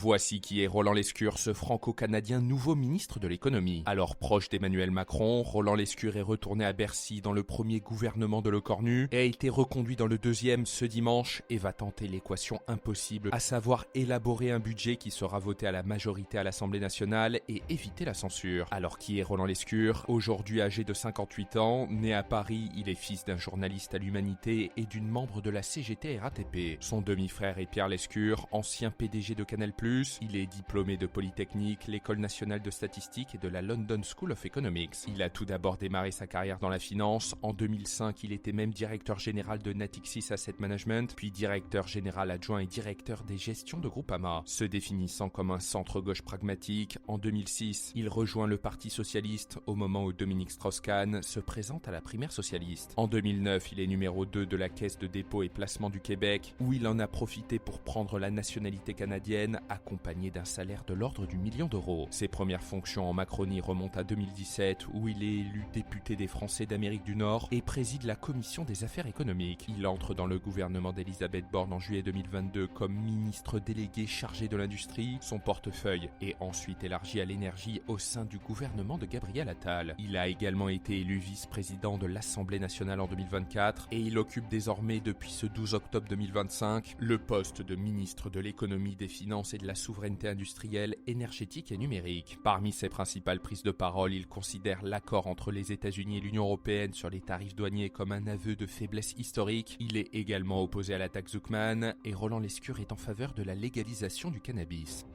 Voici qui est Roland Lescure, ce franco-canadien nouveau ministre de l'économie. Alors proche d'Emmanuel Macron, Roland Lescure est retourné à Bercy dans le premier gouvernement de Lecornu et a été reconduit dans le deuxième ce dimanche et va tenter l'équation impossible, à savoir élaborer un budget qui sera voté à la majorité à l'Assemblée nationale et éviter la censure. Alors qui est Roland Lescure? Aujourd'hui âgé de 58 ans, né à Paris, il est fils d'un journaliste à l'Humanité et d'une membre de la CGT RATP. Son demi-frère est Pierre Lescure, ancien PDG de Canal+. Il est diplômé de Polytechnique, l'École nationale de statistique et de la London School of Economics. Il a tout d'abord démarré sa carrière dans la finance. En 2005, il était même directeur général de Natixis Asset Management, puis directeur général adjoint et directeur des gestions de Groupama. Se définissant comme un centre-gauche pragmatique, en 2006, il rejoint le Parti socialiste au moment où Dominique Strauss-Kahn se présente à la primaire socialiste. En 2009, il est numéro 2 de la Caisse de dépôt et placement du Québec, où il en a profité pour prendre la nationalité canadienne, accompagné d'un salaire de l'ordre du million d'euros. Ses premières fonctions en Macronie remontent à 2017 où il est élu député des Français d'Amérique du Nord et préside la commission des affaires économiques. Il entre dans le gouvernement d'Elisabeth Borne en juillet 2022 comme ministre délégué chargé de l'industrie. Son portefeuille est ensuite élargi à l'énergie au sein du gouvernement de Gabriel Attal. Il a également été élu vice-président de l'Assemblée nationale en 2024 et il occupe désormais depuis ce 12 octobre 2025 le poste de ministre de l'économie, des finances et de la souveraineté industrielle, énergétique et numérique. Parmi ses principales prises de parole, il considère l'accord entre les États-Unis et l'Union européenne sur les tarifs douaniers comme un aveu de faiblesse historique. Il est également opposé à la taxe Zuckman et Roland Lescure est en faveur de la légalisation du cannabis.